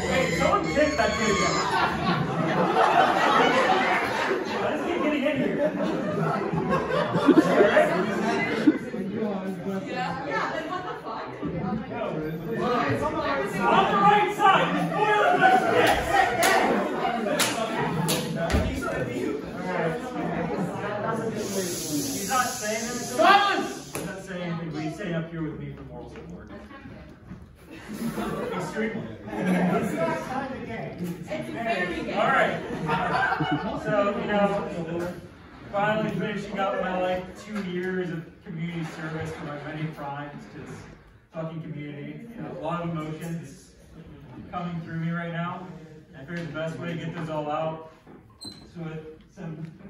Hey, someone kick that kid again. Let's keep getting in here. Alright? Yeah, then what the fuck? On the right side, spoiling my shit! He's not saying anything. Silence! He's not saying anything, but he's staying up here with me for moral support. Extremely. Alright. So, you know, finally finishing up my like 2 years of community service for my many crimes to this fucking community. You know, a lot of emotions coming through me right now. I figured the best way to get those all out is with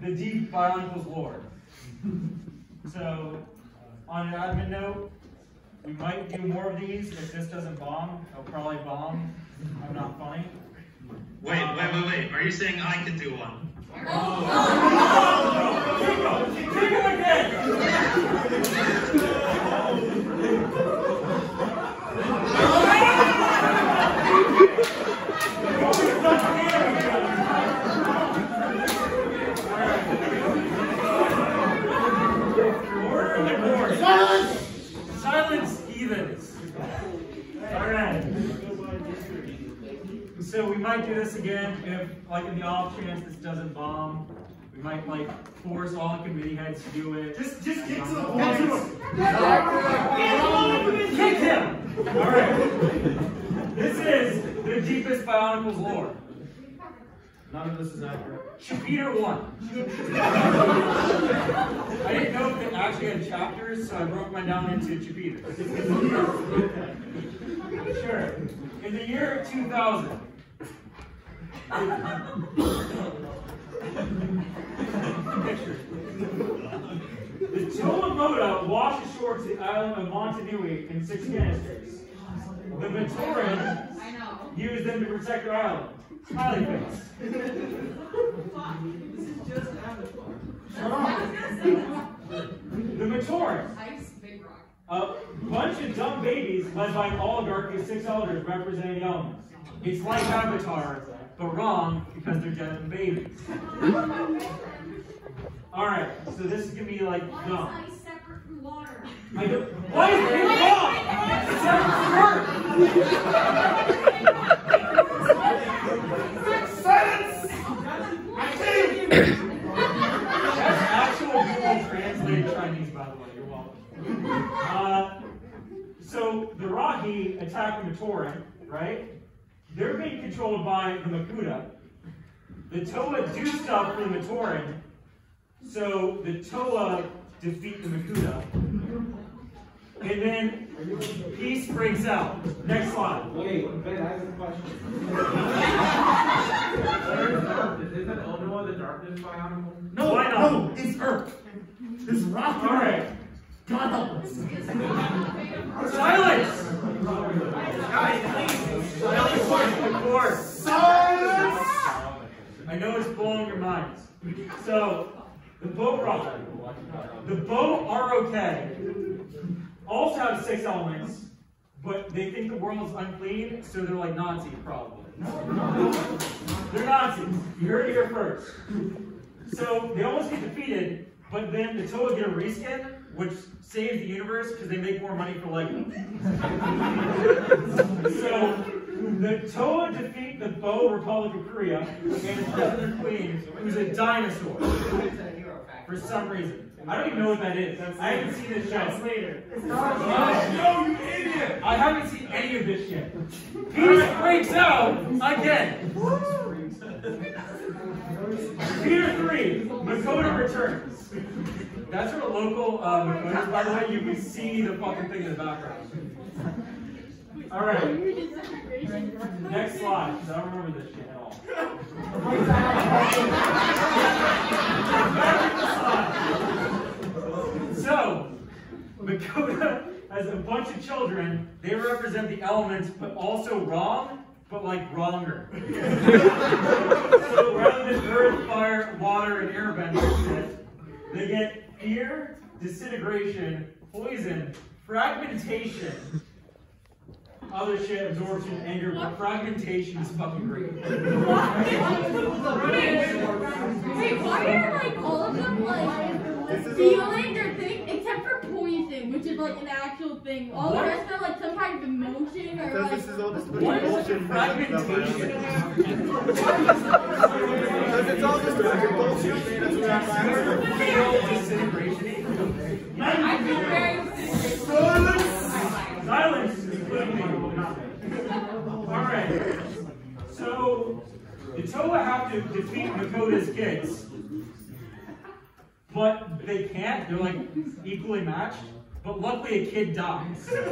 the deep Bionicles lore. So, on an admin note, we might do more of these. If this doesn't bomb, it'll probably bomb. I'm not funny. Wait. Are you saying I can do one? Kick him again! Silence, heathens! Alright. So we might do this again if, like, in the off chance this doesn't bomb. We might, like, force all the committee heads to do it. Just get to the point. Kick him! Alright. This is the deepest Bionicles lore. None of this is accurate. Jupiter 1. I didn't know if it actually had chapters, so I broke mine down into chapters. Sure. In the year 2000, picture. The Toa washed ashore to the island of Montanui in 6 canisters. The Matoran used them to protect their island. Smiley face. This is just an avatar. The Matoran. Ice, big rock. A bunch of dumb babies led by an oligarchy of 6 elders representing the elements. It's like Avatar, but wrong because they're dead babies. Alright, so this is gonna be like dumb. Why is ice separate from water? I don't. Why is it wrong? It's silence! That's actual Google translated Chinese, by the way. You're welcome. So the Rahi attack the Matoran, right? They're being controlled by the Makuta. The Toa do stuff for the Matoran, so the Toa defeat the Makuta. And then peace breaks out. Next slide. Wait, Ben, I have a question. Isn't Onoa the darkness bionicle? No, why not? No, it's Earth. It's rock. All right. God help us. Silence! Guys, please. Of course. Silence! I know it's blowing your minds. So, the boat rock, the boat ROK, also have 6 elements, but they think the world's unclean, so they're like Nazis, probably. They're Nazis. You heard it here first. So, they almost get defeated, but then the Toa get a reskin, which saves the universe because they make more money for Lego. So, the Toa defeat the Bo Republic of Korea and its president queen, who's a dinosaur. For some reason. I don't even know what that is. I haven't seen this show. Later. No, you idiot! I haven't seen any of this shit. Peace breaks out again. Peter 3, Makota returns. That's from a local Makotas, by the way. You can see the fucking thing in the background. Alright. Next slide, because I don't remember this shit at all. So, Makota has a bunch of children. They represent the elements, but also wrong, but like wronger. So rather than earth, fire, water, and airbender shit, they get fear, disintegration, poison, fragmentation. Other shit, absorption, anger, but fragmentation is fucking great. Wait, why are like all of them like feeling or thing except for poison, which is like an actual thing? All the rest are like some kind of emotion or like. What is fragmentation? Because it's all just bullshit. I feel very. Silence is including me. Alright. So, the Toa have to defeat Makota's kids. But they can't. They're like equally matched. But luckily a kid dies. And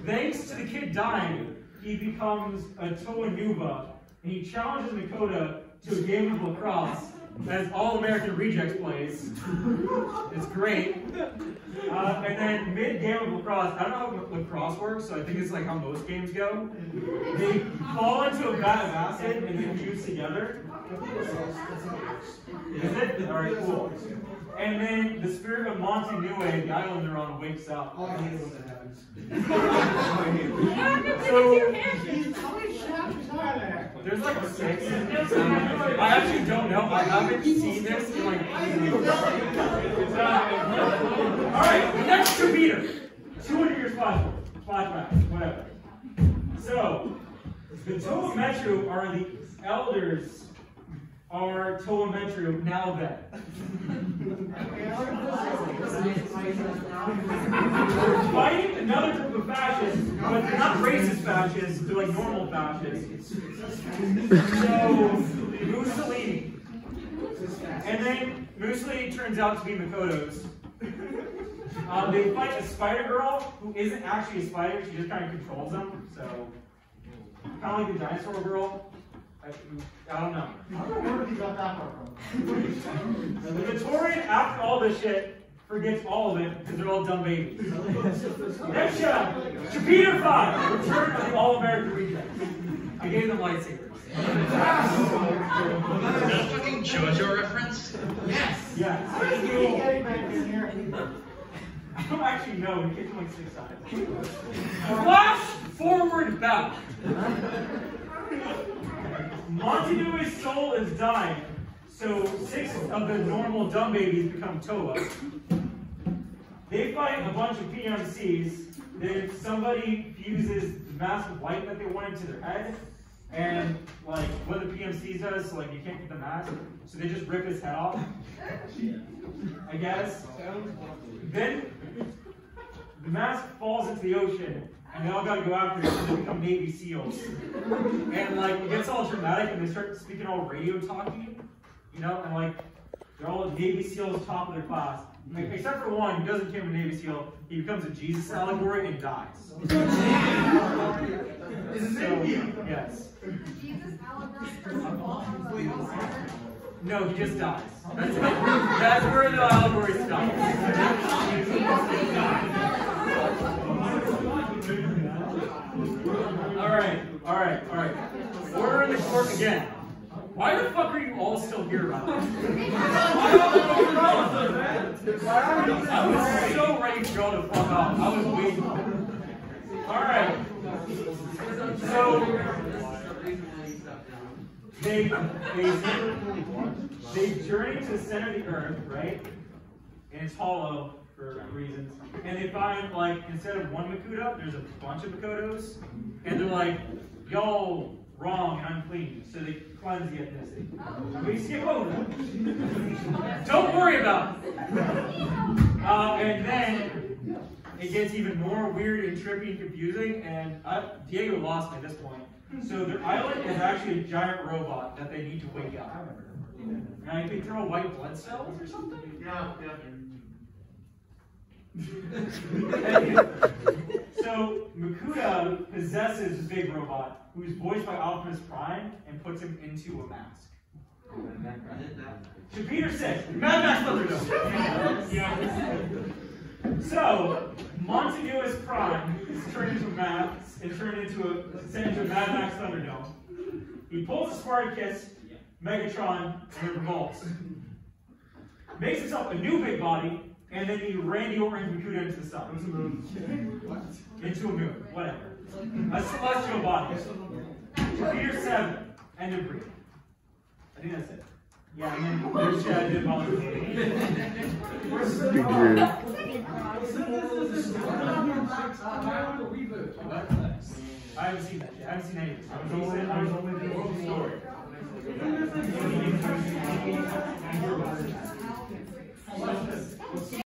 thanks to the kid dying, he becomes a Toa Nuba. And he challenges Makota to a game of lacrosse as All American Rejects plays. It's great. And then mid-game of lacrosse, I don't know how lacrosse works, so I think it's like how most games go. They fall into a vat of acid and then fuse together. Is it? Alright, cool. And then the spirit of Montanue, the island they're on, wakes up. Oh, I hate it when that happens. So, there's like 6. I actually don't know. I haven't seen this in like 3 years. Alright, the next Jupiter. 200 years flashback, whatever. So, the Toa Metru are the elders are Toa Metru now then. Fighting another group of fascists, but they're not racist fascists, they're like normal fascists. So, Mussolini. And then Mussolini turns out to be Makoto's. They fight a spider girl who isn't actually a spider, she just kind of controls them. So, kind of like the dinosaur girl. I don't know. I don't know where he got that part from. The Victorian, after all this shit, forgets all of it because they're all dumb babies. Next show, Jupiter 5, Return of the All-American Rejects. I gave them lightsabers. Is that a fucking JoJo reference? Yes. Yes. Getting back in here. I don't actually know. We kicked him like 6 times. Flash forward back. Montanue's soul is dying, so 6 of the normal dumb babies become Toa. They fight a bunch of PMCs. Then somebody fuses the mask of light that they want into their head, and like what the PMC does, so like you can't get the mask, so they just rip his head off. I guess. Then the mask falls into the ocean. And they all gotta go after it, and they become Navy SEALs. And like, it gets all dramatic, and they start speaking all radio talky, you know, and like, they're all Navy SEALs top of their class. Like, except for one who doesn't become a Navy SEAL, he becomes a Jesus allegory and dies. Yes. Jesus allegory for No, he just dies. That's where the allegory stops. Alright. Order in the court again. Why the fuck are you all still here, Rob? I was so ready to go to fuck off. I was waiting. Alright. So, they journey to the center of the earth, right? And it's hollow for reasons. And they find, like, instead of one Makuta, there's a bunch of Makotos. And they're like, y'all wrong and unclean. So they cleanse the ethnicity. We skip over that. Don't worry about it. And then it gets even more weird and trippy and confusing. And Diego lost me at this point. So their island is actually a giant robot that they need to wake up. And I think they're all white blood cells or something? Yeah. So Makuta possesses a big robot who's voiced by Optimus Prime and puts him into a mask. Jupiter 6, Mad Max Thunderdome. So Montanue's Prime is turned into a mask and sent into a Mad Max Thunderdome. He pulls a Spartacus, Megatron, and it revolts. makes himself a new big body, and then he Randy Orton's Makuta into the sun. Into a moon, whatever. A celestial body. Peter 7, end of breathing. I think that's it. Yeah, and then there's did I haven't seen that yet. I haven't seen any of this. I was only doing the story.